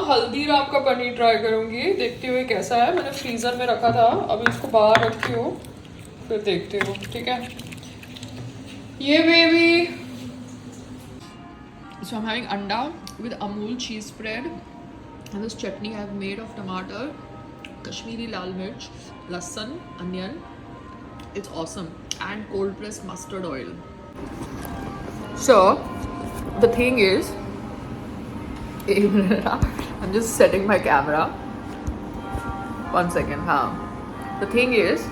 हल्दीराम का पनीर ट्राई करूंगी, देखते हुए कैसा है। मैंने फ्रीजर में रखा था, अभी इसको बाहर रखती हूँ, फिर देखती हूँ, ठीक है। ये baby, so I'm having anda with Amul cheese spread and this chutney I've made of tomato, Kashmiri lal mirch, lasan, onion. It's awesome, and cold pressed mustard oil. So the thing is, I'm just setting my camera. 1 second. The thing is,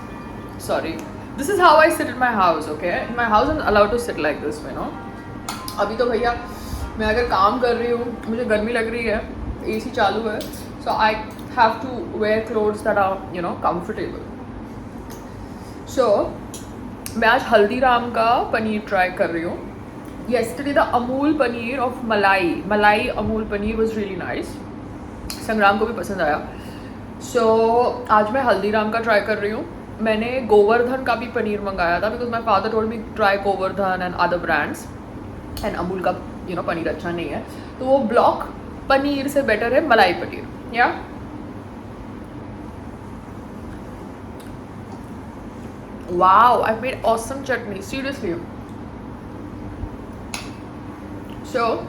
sorry, this is how I sit in my house, okay? In my house I'm allowed to sit like this, you know. अभी तो भैया मैं अगर काम कर रही हूँ, मुझे गर्मी लग रही है, AC चालू है, so I have to wear clothes that are, you know, comfortable. So मैं आज हल्दीराम का पनीर ट्राई कर रही हूँ. Yesterday the Amul paneer of Malai Amul paneer was really nice. संग्राम को भी पसंद आया. So आज मैं हल्दीराम का ट्राई कर रही हूँ. मैंने गोवर्धन का भी पनीर मंगाया था because my father told me try Govardhan and other brands. And Amul का you know पनीर अच्छा नहीं है, तो वो ब्लॉक पनीर से बेटर है मलाई paneer. Yeah. Wow, I've made awesome chutney. Seriously. So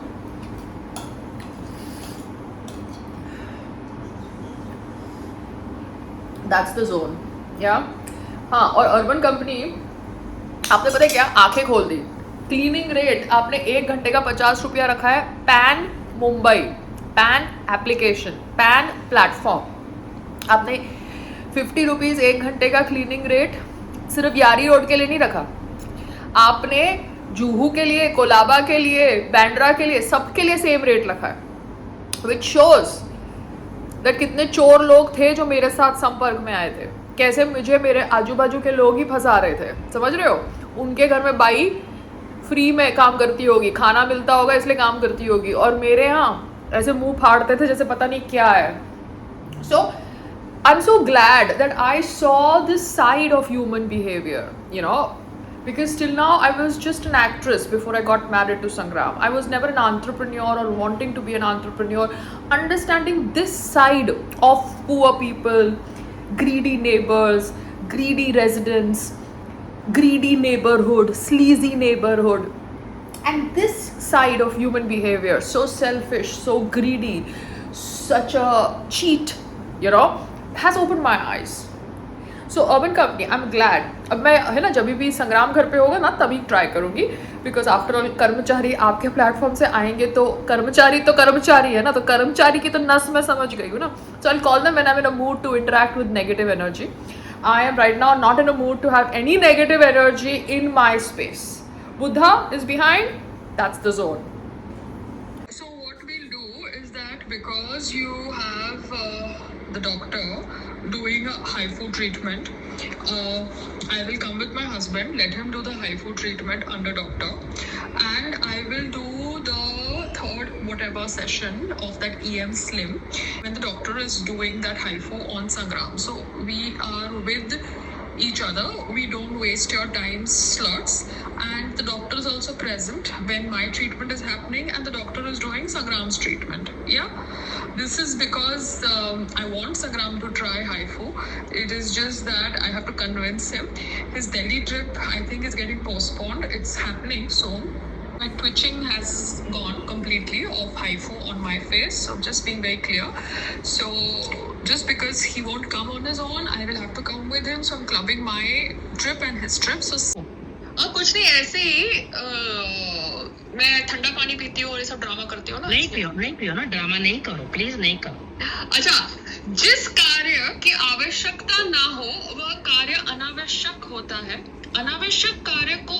that's the zone. Yeah. हाँ, और अर्बन कंपनी आपने पता है क्या आंखें खोल दी. क्लीनिंग रेट आपने 1 घंटे का 50 रुपया रखा है. Pan Mumbai, pan application, pan platform, आपने 50 रुपीज़ 1 घंटे का क्लीनिंग रेट सिर्फ यारी रोड के लिए नहीं रखा. आपने जूहू के लिए, कोलाबा के लिए, बैंड्रा के लिए, सबके लिए सेम रेट रखा है. विच शोज दैट कितने चोर लोग थे जो मेरे साथ संपर्क में आए थे, कैसे मुझे मेरे आजू बाजू के लोग ही फंसा रहे थे. समझ रहे हो. उनके घर में बाई फ्री में काम करती होगी, खाना मिलता होगा इसलिए काम करती होगी, और मेरे यहाँ ऐसे मुंह फाड़ते थे जैसे पता नहीं क्या है. सो I'm so glad that I saw this side of human behavior, you know, because till now I was just an actress before I got married to Sangram. I was never an entrepreneur or wanting to be an entrepreneur. Understanding this side of poor people, greedy neighbors, greedy residents, greedy neighborhood, sleazy neighborhood, and this side of human behavior, so selfish, so greedy, such a cheat, you know, has opened my eyes. So urban company, I'm glad. अब मैं है ना जब भी संग्राम घर पे होगा ना तभी ट्राई करूँगी, बिकॉज आफ्टर ऑल कर्मचारी आपके प्लेटफॉर्म से आएंगे तो कर्मचारी है ना, तो कर्मचारी की तो नस मैं समझ गई हूँ ना. So I'll call them when I'm in a mood to interact with negative energy. I am right now not in a mood to have any negative energy in my space. Buddha is behind, that's the zone. So what we'll do is that because you have the doctor doing a HIFU treatment, I will come with my husband, let him do the HIFU treatment under doctor, and I will do the third whatever session of that EM Slim when the doctor is doing that HIFU on Sangram. So we are with each other, we don't waste your time slots, and the doctor is also present when my treatment is happening and the doctor is doing Sangram's treatment. Yeah, this is because I want Sangram to try HIFU. It is just that I have to convince him. His Delhi trip I think is getting postponed. It's happening soon. My twitching has gone completely of HIFU on my face, so just being very clear. So just because he won't come on his own, I will have to come with him, so I'm clubbing my trip and his trip. So कुछ नहीं, ऐसे ही मैं ठंडा पानी पीती हूँ और ये सब ड्रामा करती हूँ ना. नहीं पियो ना, ड्रामा नहीं करो प्लीज, नहीं करो. अच्छा, जिस कार्य की आवश्यकता ना हो वह कार्य अनावश्यक होता है. अनावश्यक कार्य को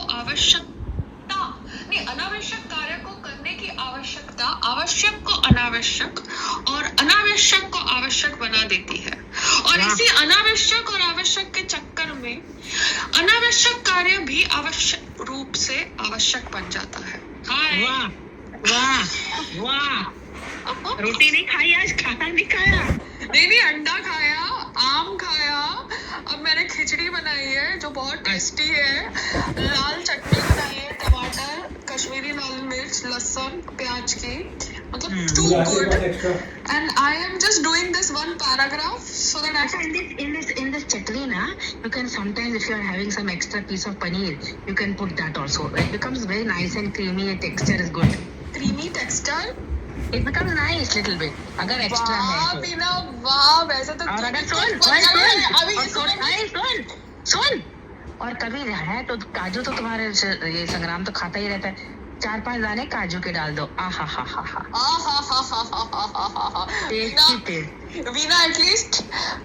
अनावश्यक कार्य को करने की आवश्यकता आवश्यक को अनावश्यक और अनावश्यक को आवश्यक बना देती है, और इसी अनावश्यक और आवश्यक के चक्कर में अनावश्यक कार्य भी आवश्यक रूप से आवश्यक बन जाता है. वाह वाह वाह. रोटी नहीं खाई आज, खाना नहीं खाया. नहीं, अंडा खाया, आम खाया, अब मैंने खिचड़ी बनाई है जो बहुत टेस्टी है, लाल चटनी बनाई है, टमाटर, कश्मीरी लाल मिर्च, लहसुन, प्याज की, मतलब too good. And I am just doing this one paragraph so that I can. In this chutney na, you can sometimes, if you are having some extra piece of paneer, you can put that also. It becomes very nice and creamy. The texture is good. Creamy texture. It becomes nice little bit. अगर extra है वाह तो. बिना वाह वैसे तो और अगर सुन और कभी है तो काजू तो तुम्हारे ये संग्राम तो खाता ही रहता है. 4-5 दाने काजू के डाल दो. आहा हा हा हा. वीना एटलीस्ट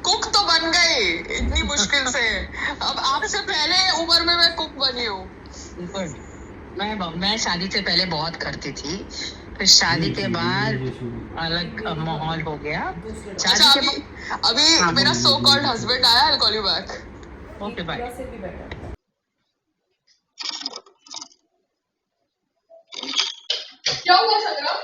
कुक तो बन गई इतनी मुश्किल से. अब आपसे पहले उम्र में मैं कुक बनी हूँ. मैं शादी से पहले बहुत करती थी. फिर शादी के बाद अलग माहौल हो गया. अच्छा अभी मेरा सो कॉल्ड हस्बैंड आया. I'll call you back. Okay bye. क्या हुआ संग्राम?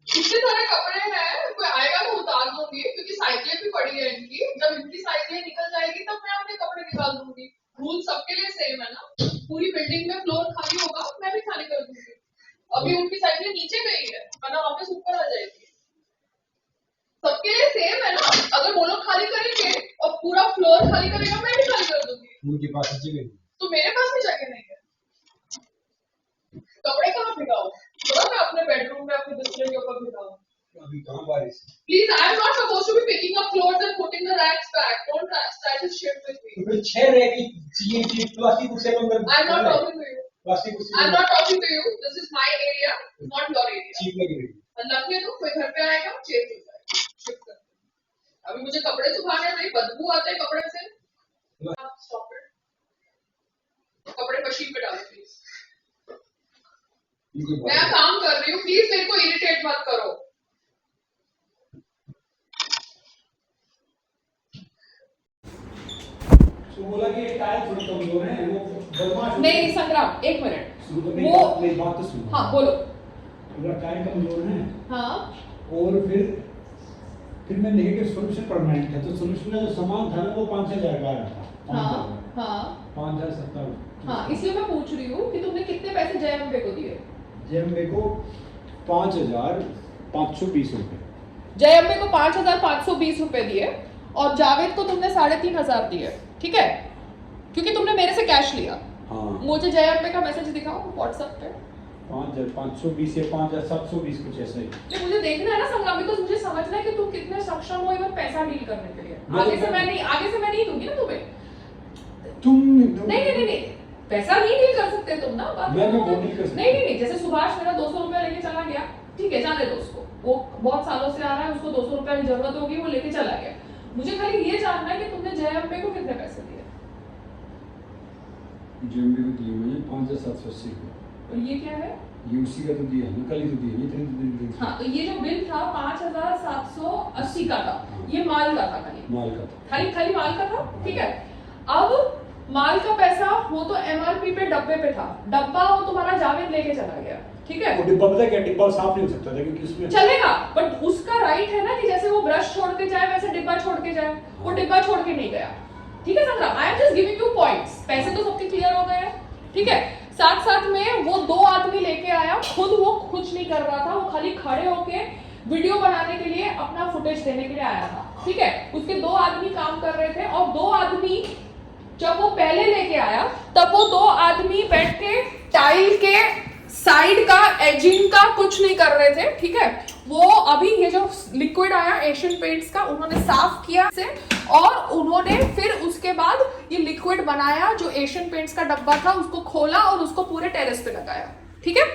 इतने सारे कपड़े हैं, कोई आएगा तो उतार दूंगी क्योंकि साइकिलें भी पड़ी है इनकी. जब इनकी साइकिलें निकल जाएगी तब मैं अपने कपड़े निकाल दूंगी. रूल सबके लिए सेम है ना. पूरी बिल्डिंग में फ्लोर खाली होगा, मैं भी खाली कर दूंगी. अभी उनकी साइकिलें नीचे गई है, वरना वापस ऊपर आ जाएगी. सबके लिए सेम है ना. अगर वो लोग खाली करेंगे और पूरा फ्लोर खाली करेगा, मैं भी खाली कर दूंगी. उनके पास जगह तो मेरे पास भी जगह नहीं है. कपड़े कहाँ भिगाऊं? थोड़ा मैं अपने बेडरूम में अपने बिस्तर के ऊपर भिगाऊं. अभी कहाँ बारिश. Please, I am not supposed to be picking up clothes and putting the racks back. Don't try to shit with me. तो फिर 6 रैक की चाहिए थी. प्लास्टिक उससे कम कर. I am not talking to you. Plastic उससे. I am not talking to you. This is my area, not your area. Cheap लग रही. लगने दो, कोई घर पे आएगा, चेंज हो जाएगा. शिफ्ट कर. अभी मुझे कपड़े सुखाने नहीं, बदबू आते हैं कपड़े से. Stop it. कपड़े मशीन में डालो प्लीज. मैं काम कर रही हूँ, प्लीज मेरे को इरिटेट मत करो. तो बोला कि टाइल थोड़ी कमजोर है, वो बदमाश. नहीं संग्राम, एक मिनट. वो मेरी बात तो सुनो. हाँ बोलो. अगर टाइल कमजोर है. हाँ. और फिर मैं देखा कि सोल्यूशन परमानेंट है. तो सोल्यूशन का जो सामान था ना वो 5,000 का आया था. हाँ. 5,070. हाँ इसलिए मैं पूछ रही हूँ कि तुमने कितने पैसे जयम्बे को दिए. जयम्बे को 5,520 रुपए. जयम्बे को 5,520 रुपए दिए और जावेद को तुमने 3,500 दिए. ठीक है, क्योंकि तुमने मेरे से कैश लिया. हाँ. मुझे जयम्बे का मैसेज दिखाओ व्हाट्सएप पे. 5,520 या 5,720 कुछ ऐसा ही. ये मुझे देखना है ना संग्राम, बिकॉज़ मुझे समझना है कि तुम कितने सक्षम हो इवन पैसा डील करने के लिए. आगे से मैं नहीं दूंगी ना तुम्हें. तुम नहीं पैसा नहीं डील कर सकते तुम ना. मैं वो नहीं कर सकता. नहीं जैसे सुभाष मेरा 200 रुपया लेके चला गया, ठीक है जाने दो उसको. वो बहुत सालों से आ रहा है, उसको 200 रुपया की जरूरत होगी, वो लेके चला गया. मुझे खाली ये जानना है कि तुमने जयम्बे को कितने पैसे दिए. जयम्बे को दिए मैंने 5,780 रुपए. और ये क्या है? ये उसी का तो दिया है, कल ही तो दिया. ये इतने दिन. हाँ तो ये जो बिल था 5,780 का था. ये माल का था. खाली माल का था. ठीक है. अब माल का पैसा वो तो एमआरपी पे डब्बे पे था. डब्बा वो तुम्हारा जावेद लेके चला गया. ठीक है. वो डिब्बा पता क्या, डिब्बा साफ नहीं हो सकता था क्योंकि उसमें चलेगा, बट उसका राइट है ना कि जैसे वो ब्रश छोड़ के जाए वैसे डिब्बा छोड़ के जाए. वो डिब्बा छोड़ के नहीं गया. ठीक है संग्राम, आई am just giving you points. पैसे तो सबके क्लियर हो गए हैं. ठीक है. साथ में वो 2 आदमी लेके आया. खुद वो कुछ नहीं कर रहा था, वो खाली खड़े होके वीडियो बनाने के लिए अपना फुटेज देने के लिए आया था. ठीक है. उसके 2 आदमी काम कर रहे थे और 2 आदमी जब वो पहले लेके आया तब वो 2 आदमी बैठ के टाइल के साइड का एजिंग का कुछ नहीं कर रहे थे. ठीक है. वो अभी ये जो लिक्विड आया एशियन पेंट्स का उन्होंने साफ किया से और उन्होंने फिर उसके बाद ये लिक्विड बनाया जो एशियन पेंट्स का डब्बा था उसको खोला और उसको पूरे टेरेस पे लगाया. ठीक है.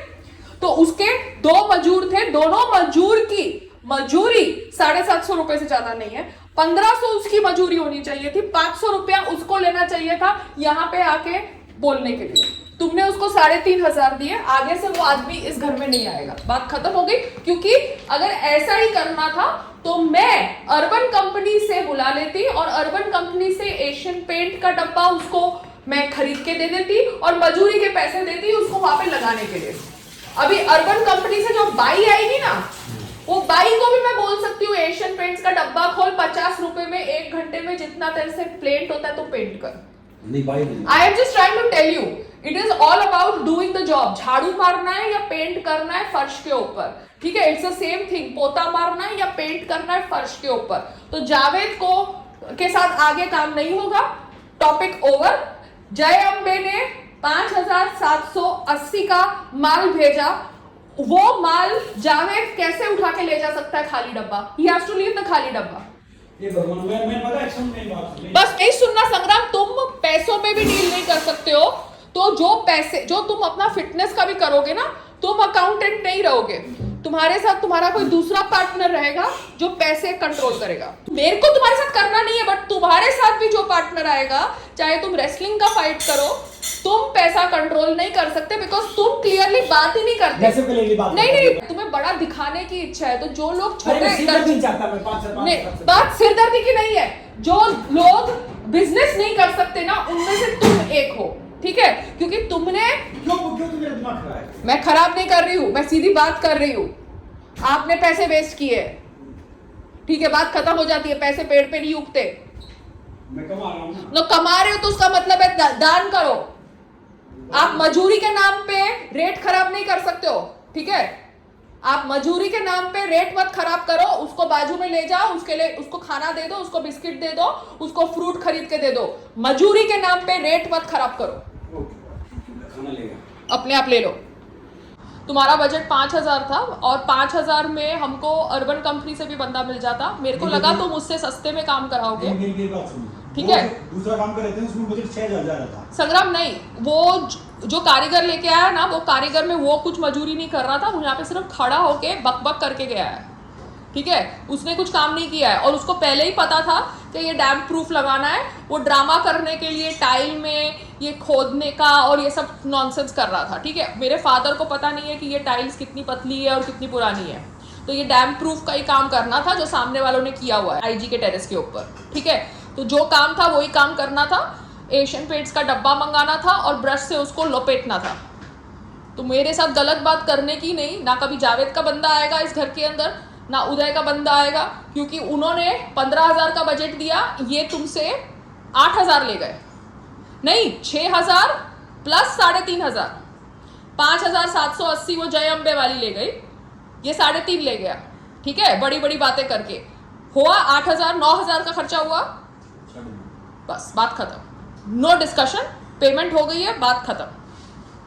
तो उसके 2 मजूर थे. दोनों मजूर की मजूरी 750 रुपए से ज्यादा नहीं है. 1500 उसकी मजूरी होनी चाहिए थी. 500 रुपया उसको लेना चाहिए था यहाँ पे आके बोलने के लिए. तुमने उसको 3,500 दिए. आगे से वो आदमी इस घर में नहीं आएगा. बात खत्म हो गई. क्योंकि अगर ऐसा ही करना था तो मैं अर्बन कंपनी से बुला लेती और अर्बन कंपनी से एशियन पेंट का डब्बा उसको मैं खरीद के दे देती और मजूरी के पैसे देती उसको वहां पे लगाने के लिए. अभी अर्बन कंपनी से जो बाई आएगी ना वो बाई को भी मैं बोल सकती हूँ एशियन पेंट्स का डब्बा खोल 50 रुपए में 1 घंटे में जितना तेरे से पेंट होता है तो पेंट कर. नहीं भाई, I am just trying to tell you it is all about doing the job. झाड़ू मारना है या पेंट करना है फर्श के ऊपर, ठीक है, इट्स द सेम थिंग. पोता मारना है या पेंट करना है फर्श के ऊपर. तो जावेद को के साथ आगे काम नहीं होगा. Topic over. जय अंबे ने 5780 का माल भेजा. वो माल जावेद कैसे उठा के ले जा सकता है खाली डब्बा? He has to leave the खाली डब्बा. ये भगवान मैं पता है सुन नहीं बात सुन बस नहीं सुनना संग्राम. तुम पैसों में भी डील नहीं कर सकते हो. तो जो पैसे जो तुम अपना फिटनेस का भी करोगे ना, तुम अकाउंटेंट नहीं रहोगे. तुम्हारे साथ तुम्हारा कोई दूसरा पार्टनर रहेगा जो पैसे कंट्रोल करेगा. मेरे को तुम्हारे साथ करना नहीं है, बट तुम्हारे साथ भी जो पार्टनर आएगा, चाहे तुम रेसलिंग का फाइट करो, तुम पैसा कंट्रोल नहीं कर सकते. बिकॉज तुम क्लियरली बात ही नहीं करते. कैसे क्लियरली बात नहीं नहीं, तुम्हें बड़ा दिखाने की इच्छा है. तो जो लोग नहीं चाहता मैं 5 से नहीं, बात सिरदर्दी की नहीं है. जो लोग बिजनेस नहीं कर सकते ना, उनमें से तुम एक हो, ठीक है. क्योंकि तुमने क्यों तुम मेरा दिमाग खराब है? मैं खराब नहीं कर रही हूं, मैं सीधी बात कर रही हूं. आपने पैसे वेस्ट किए, ठीक है, बात खत्म हो जाती है. पैसे पेड़ पे नहीं उगते. मैं कमा रहा हूं ना. कमा रहे हो तो उसका मतलब है दान करो. आप मजूरी के नाम पे रेट खराब नहीं कर सकते हो, ठीक है. आप मजूरी के नाम पे रेट मत खराब करो. उसको बाजू में ले जाओ, उसके लिए उसको खाना दे दो, उसको बिस्किट दे दो, उसको फ्रूट खरीद के दे दो. मजूरी के नाम पे रेट मत खराब करो. खाना लेगा अपने आप ले लो. तुम्हारा बजट 5000 था और 5000 में हमको अर्बन कंपनी से भी बंदा मिल जाता. मेरे को लगा तुम उससे सस्ते में काम कराओगे, मेरी बात सुनो. ठीक है. दूसरा काम कर रहे थे उसमें बजट 6000 जा रहा था. संग्राम नहीं, वो जो कारीगर लेके आया ना, वो कारीगर में वो कुछ मजूरी नहीं कर रहा था. वो यहाँ पे सिर्फ खड़ा होके बक बक करके गया है, ठीक है. उसने कुछ काम नहीं किया है और उसको पहले ही पता था कि ये डैम प्रूफ लगाना है. वो ड्रामा करने के लिए टाइल में ये खोदने का और ये सब नॉनसेंस कर रहा था, ठीक है. मेरे फादर को पता नहीं है कि ये टाइल्स कितनी पतली है और कितनी पुरानी है. तो ये डैम प्रूफ का ही काम करना था जो सामने वालों ने किया हुआ है आईजी के टेरेस के ऊपर, ठीक है. तो जो काम था वही काम करना था. एशियन पेंट्स का डब्बा मंगाना था और ब्रश से उसको लपेटना था. तो मेरे साथ गलत बात करने की नहीं. ना कभी जावेद का बंदा आएगा इस घर के अंदर, ना उदय का बंदा आएगा, क्योंकि उन्होंने 15000 का बजट दिया. ये तुमसे 8000 ले गए. नहीं, 6000 प्लस 3500. 5780 वो जय अम्बे वाली ले गई, ये 3.5 ले गया, ठीक है. बड़ी बड़ी बातें करके हुआ 8000. 9000 का खर्चा हुआ. बस बात खत्म. No discussion. पेमेंट हो गई है, बात खत्म.